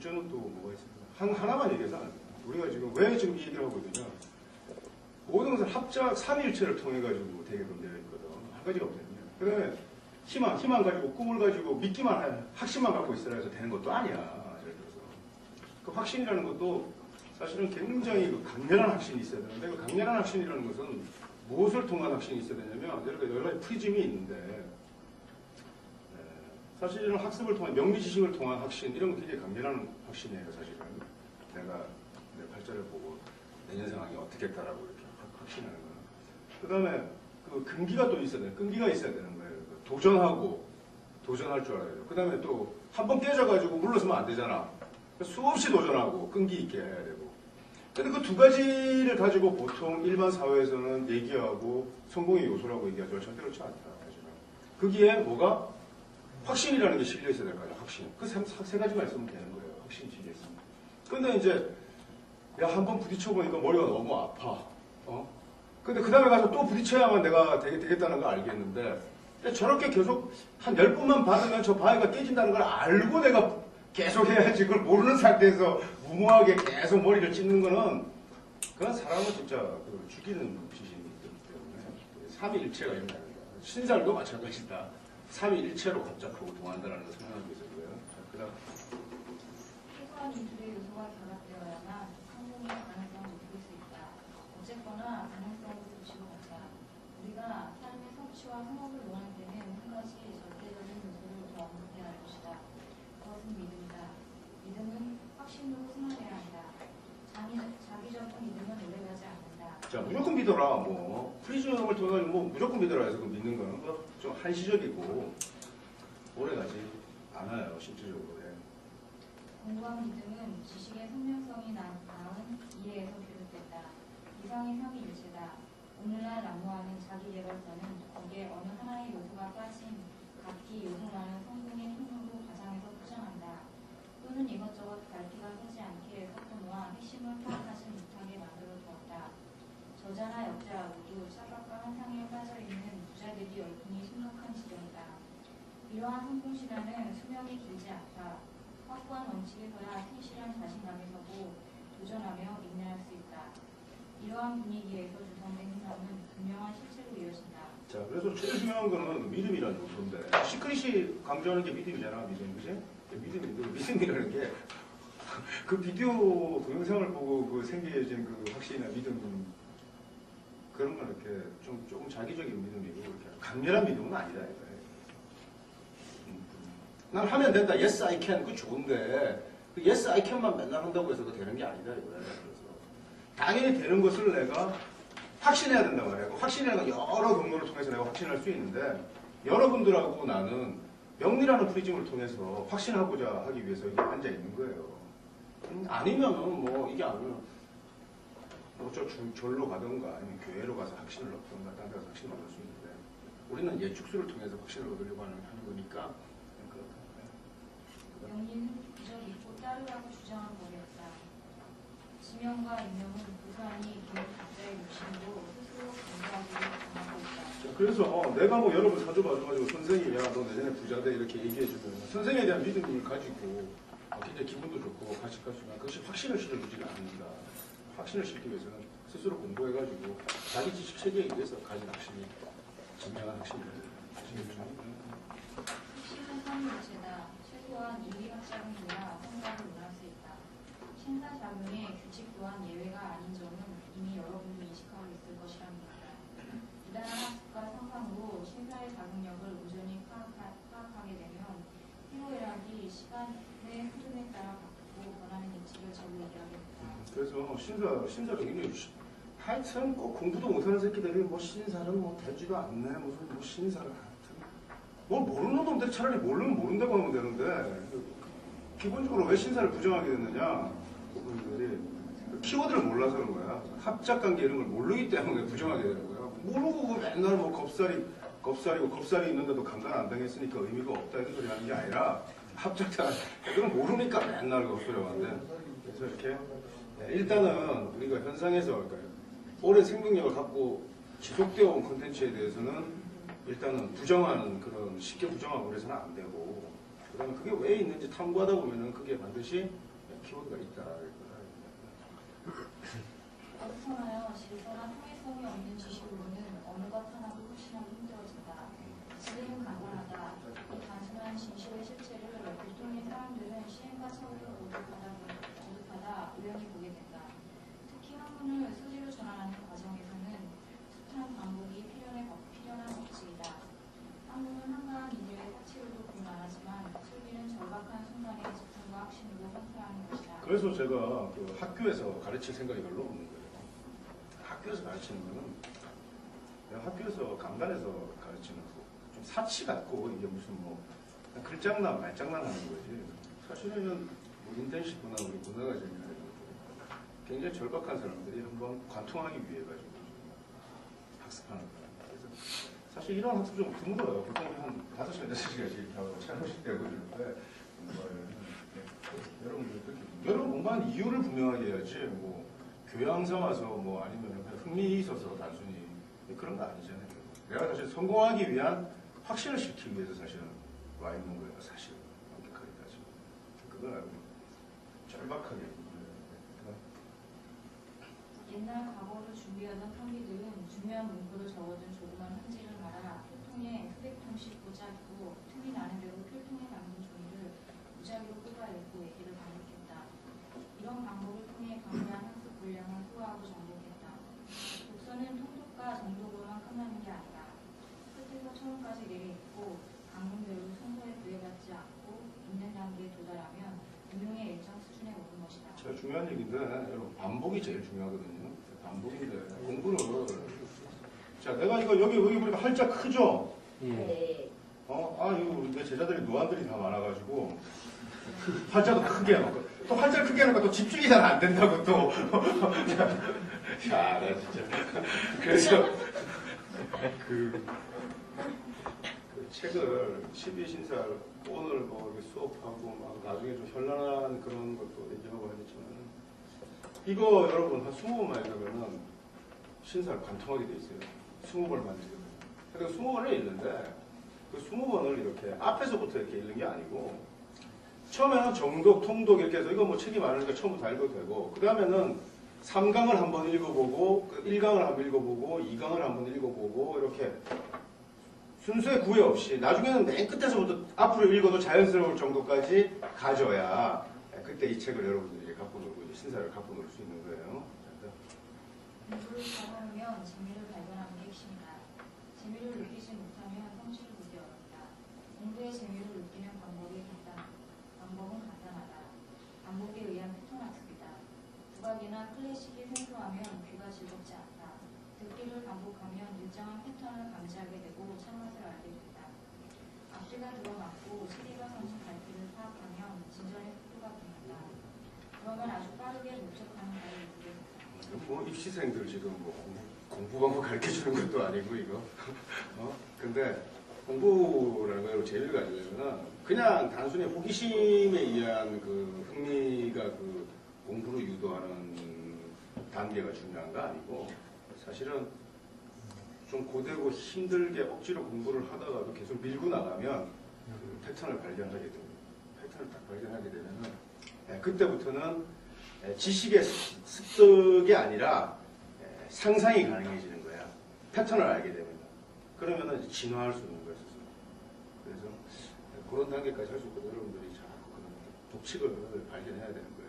문제는 또 뭐가 있습니까? 하나만 얘기해서 안 돼요. 우리가 지금 왜 지금 이 얘기를 하고 있느냐. 모든 것을 합작 삼위일체를 통해 가지고 되게끔 되어 있거든. 한 가지가 없거든요. 그 다음에 희망 가지고 꿈을 가지고 믿기만 한 확신만 갖고 있어야 해서 되는 것도 아니야. 예를 들어서 그 확신이라는 것도 사실은 굉장히 그 강렬한 확신이 있어야 되는데 그 강렬한 확신이라는 것은 무엇을 통한 확신이 있어야 되냐면 여러 가지 프리즘이 있는데 사실은 학습을 통한 명리 지식을 통한 확신 이런 거 굉장히 강렬한 확신이에요. 사실은 내가 내 팔자를 보고 내년 상황이 어떻게 했다라고 이렇게 확신하는 거는. 그 다음에 그 근기가 또 있어야 돼요. 끈기가 있어야 되는 거예요. 도전하고 도전할 줄 알아야 돼요. 그 다음에 또 한 번 깨져가지고 물러서면 안 되잖아. 수없이 도전하고 끈기 있게 해야 되고. 근데 그 두 가지를 가지고 보통 일반 사회에서는 얘기하고 성공의 요소라고 얘기하죠. 절대 그렇지 않다. 사실은. 거기에 뭐가? 확신이라는 게 실려 있어야 될 거 아니야. 확신. 그 세 가지만 있으면 되는 거예요. 확신이 실려 있으면. 근데 이제 야, 한 번 부딪혀보니까 머리가 너무 아파. 근데 그 다음에 가서 또 부딪혀야만 내가 되겠다는 걸 알겠는데, 저렇게 계속 한 10번만 받으면 저 바위가 깨진다는 걸 알고 내가 계속 해야지. 그걸 모르는 상태에서 무모하게 계속 머리를 찢는 거는, 그건 사람을 진짜 죽이는 짓이기 때문에, 삼위일체가 있다는 거야. 신살도 마찬가지다. 삼위일체로 합작하고 동한다는 걸 설명하기 위해서 그래요. 자, 그 다음. 최소한 이 둘의 요소가 결합되어야만 성공의 가능성을 높일 수 있다. 어쨌거나 가능성을 붙이고 가자. 우리가 삶의 성취와 성업을 논할 때는 한 가지 절대적인 요소를 더 언급해야 할 것이다. 그것은 믿음이다. 믿음은 확신으로 승화해야 한다. 자기적인 믿음은 오래가지 않는다. 자, 무조건 믿어라. 뭐 프리즘을 통해 뭐 무조건 믿어라 해서 그 믿는 거는 좀 한시적이고 오래가지 않아요. 실질적으로. 공부한 믿음은 지식의 선명성이 낳은 이해에서 비롯됐다. 이상의 삼위일체다. 오늘날 난무하는 자기개발서는 거기에 어느 하나의 요소가 빠진 각기 요소라는 성공의 행동도 가장해서 포장한다. 또는 이것저것 갈피가 서지 않게 섞어놓아 핵심을 파악하지 못하게 만들어 두었다. 저자나 역자 모두 착각과 환상에 빠져있는 부자들이 열풍이 심각한 지경이다. 이러한 성공시간은 수명이 길지 않다. 확고한 원칙에서야 튼실한 자신감이 서고 도전하며 인내할 수 있다. 이러한 분위기에서 구성된 행사는 분명한 실체로 이어진다. 자, 그래서 제일 중요한 거는 믿음이라는 요소인데 시크릿이 강조하는 게 믿음이잖아. 믿음, 그지? 믿음이라는 게 그 비디오 동영상을 보고 그 생겨진 그 확신이나 믿음 그런 건 이렇게 조금 자기적인 믿음이고 이렇게 강렬한 믿음은 아니다. 난 하면 된다. Yes, I can. 그 좋은데 그 Yes, I can만 맨날 한다고 해서 그 되는 게 아니다. 이거야. 그래서 당연히 되는 것을 내가 확신해야 된단 말이야. 그 확신이라는 건 여러 경로를 통해서 내가 확신할 수 있는데 여러분들하고 나는 명리라는 프리즘을 통해서 확신하고자 하기 위해서 이게 앉아 있는 거예요. 아니면은 뭐 이게 아니면 뭐저 절로 가든가 아니면 교회로 가서 확신을 얻든가 딴 데 가서 확신을 얻을 수 있는데 우리는 예축수를 통해서 확신을 얻으려고 하는 거니까. 명리는 그저 믿고 따르라고 주장한 거였다. 지명과 인명은 고스란히 개인 각자의 욕심으로 스스로 강조하기를 강하고 있다. 그래서 내가 뭐 여러분 사주 봐줘가지고 선생님이 야 너 내년에 부자 돼 이렇게 얘기해주면 선생님에 대한 믿음을 가지고 굉장히 기분도 좋고 같이 갈 수 있는 그것이 확신을 실어주지가 않는다. 확신을 실기 위해서는 스스로 공부해가지고 자기 지식 체계에 의해서 가진 확신이 진정한 확신입니다. 핵심은 삼위일체다. 최소한 인리학자는 돼야 성과를 논할 수 있다. 신사작용의 규칙 또한 예외가 아닌 점은 이미 여러분도 인식하고 있을 것이랍니다. 부단한 학습과 상상으로 신사의 작용력을 온전히 파악하게 되면 피로애락이 시간의 흐름에 따라 바꾸고 변하는 예측을 적으로 얘기하게 된다. 그래서 신사 굉장히 하여튼 꼭 공부도 못하는 새끼들이 뭐 신사는 뭐 되지도 않네 무슨 뭐 신사를 뭘 모르는 놈들 차라리 모르면 모른다고 하면 되는데 기본적으로 왜 신사를 부정하게 됐느냐 그분들이 키워드를 몰라서 그런 거야. 합작관계 이런 걸 모르기 때문에 부정하게 되는 거야. 모르고 맨날 뭐 겁살이 있는데도 강간 안 당했으니까 의미가 없다 이런 소리 하는 게 아니라 합작자 그건 모르니까 맨날 겁소리하고 하는데 그래서 이렇게 일단은 우리가 현상에서 그러니까 오랜 생명력을 갖고 지속되어 온 콘텐츠에 대해서는 일단은 부정하는 그런 쉽게 부정하고 그래서는 안 되고 그 다음에 그게 왜 있는지 탐구하다 보면은 그게 반드시 키워드가 있다. 어디서나요? 질서나 통일성이 없는 지식으로는 어느 것 하나도 확신하기 힘들어진다. 진리는 간단하다. 이 단순한 진실의 실체를 보통의 사람들은 시행과 처리를 거듭하다 우연히 보게 된다. 특히 학문을 수지로 전환하는 과정에서는 숱한 반복이 필연한 법칙이다. 학문은 한가한 이들의 사치로도 불만하지만 실기는 절박한 순간의 집중과 확신으로 성찰하는 것이다. 그래서 제가 그 학교에서 가르칠 생각이 별로 없는 거예요. 학교에서 가르치는 거는 내가 학교에서 강단에서 가르치는 거 좀 사치 같고 이게 무슨 뭐 글장난 말장난 하는 거지. 사실은 뭐 인턴십이나 우리 문화가정이나 굉장히 절박한 사람들이 한번 관통하기 위해 가지고 학습하는 거예요. 그래서 사실 이런 학습 좀 드물어요. 보통 한 5시간, 6시간씩 하고 촬영실 되고 이러는데 여러분 공부하는 이유를 분명하게 해야지 뭐 교양 삼아서 뭐 아니면 흥미 있어서 단순히 그런 거 아니잖아요. 내가 사실 성공하기 위한 확신을 시키기 위해서 사실은 와 있는 거예요. 사실은 엄격하게 따지면 그걸 알고 절박하게 옛날 과거를 준비하던 탕비들은 중요한 문구를 적어둔 조그만 편지를 말아 필통에 휴대통식 꽂아두고 틈이 나는 대로 필통에 담긴 종이를 무작위로 꽂아 읽고 얘기를 반복했다. 이런 방법을 통해 강의한 학습 분량을 후하고 정복했다. 독서는 통독과 정독으로만 끝나는 게 아니다. 끝에서 처음까지 내려 읽고 강문대로 순서에 구애받지 않고 읽는 단계에 도달하면 운용의 일정 수준에 오른 것이다. 제가 중요한 얘기인데 여러분 반복이 제일 중요하거든요. 반복인데 공부를 자 내가 이거 여기 보니까 활자 크죠? 네. 이거 내 제자들이 노안들이 다 많아가지고 활자도 크게 해놓고 또 활자를 크게 해놓고 또 집중이 잘 안 된다고 또 야, 나 진짜 그래서 그 책을 12신사 오늘 뭐 이렇게 수업하고 막 나중에 좀 현란한 그런 것도 얘기하고 하겠지만 이거 여러분 한 20번만 읽으면은 신사를 관통하게 돼 있어요. 20번만 읽으면. 그러니까 20번을 읽는데 그 20번을 이렇게 앞에서부터 이렇게 읽는 게 아니고 처음에는 정독, 통독 이렇게 해서 이거 뭐 책이 많으니까 처음부터 다 읽어도 되고 그 다음에는 3강을 한번 읽어보고 1강을 한번 읽어보고 2강을 한번 읽어보고 이렇게 순서에 구애 없이 나중에는 맨 끝에서부터 앞으로 읽어도 자연스러울 정도까지 가져야 그때 이 책을 여러분들이 갖고 놀고 이제 신사를 갖고 놀 수 있는 거예요. 공부를 잘하면 재미를 발견하는 게 핵심이다. 재미를 느끼지 못하면 성취를 보기 어렵다. 공부의 재미를 느끼는 방법은 간단하다. 반복에 의한 패턴 학습이다. 국악이나 클래식이 생소하면 귀가 즐겁지 않다. 듣기를 반복하면 일정한 패턴을 감지하게 되고 참맛을 알게 된다. 앞뒤가 들어맞고 시리가 서는 갈피를 파악하면 진전의 속도가 붙는다. 그러면 아주 빠르게 목적하는 바를 이루게 된다. 뭐 입시생들 지금 뭐 공부 방법 가르쳐 주는 것도 아니고 이거. 근데 공부라는 걸 재미를 가지려면 그냥 단순히 호기심에 의한 그 흥미가 그 공부를 유도하는 단계가 중요한 거 아니고 사실은 좀 고되고 힘들게 억지로 공부를 하다가도 계속 밀고 나가면 그 패턴을 발견하게 됩니다. 패턴을 딱 발견하게 되면은 그때부터는 지식의 습득이 아니라 상상이 가능해지는 거야. 패턴을 알게 됩니다. 그러면은 이제 진화할 수 있는 거예요. 그래서 그런 단계까지 할 수 있거든요. 여러분들이 자꾸 그런 법칙을 발견해야 되는 거예요.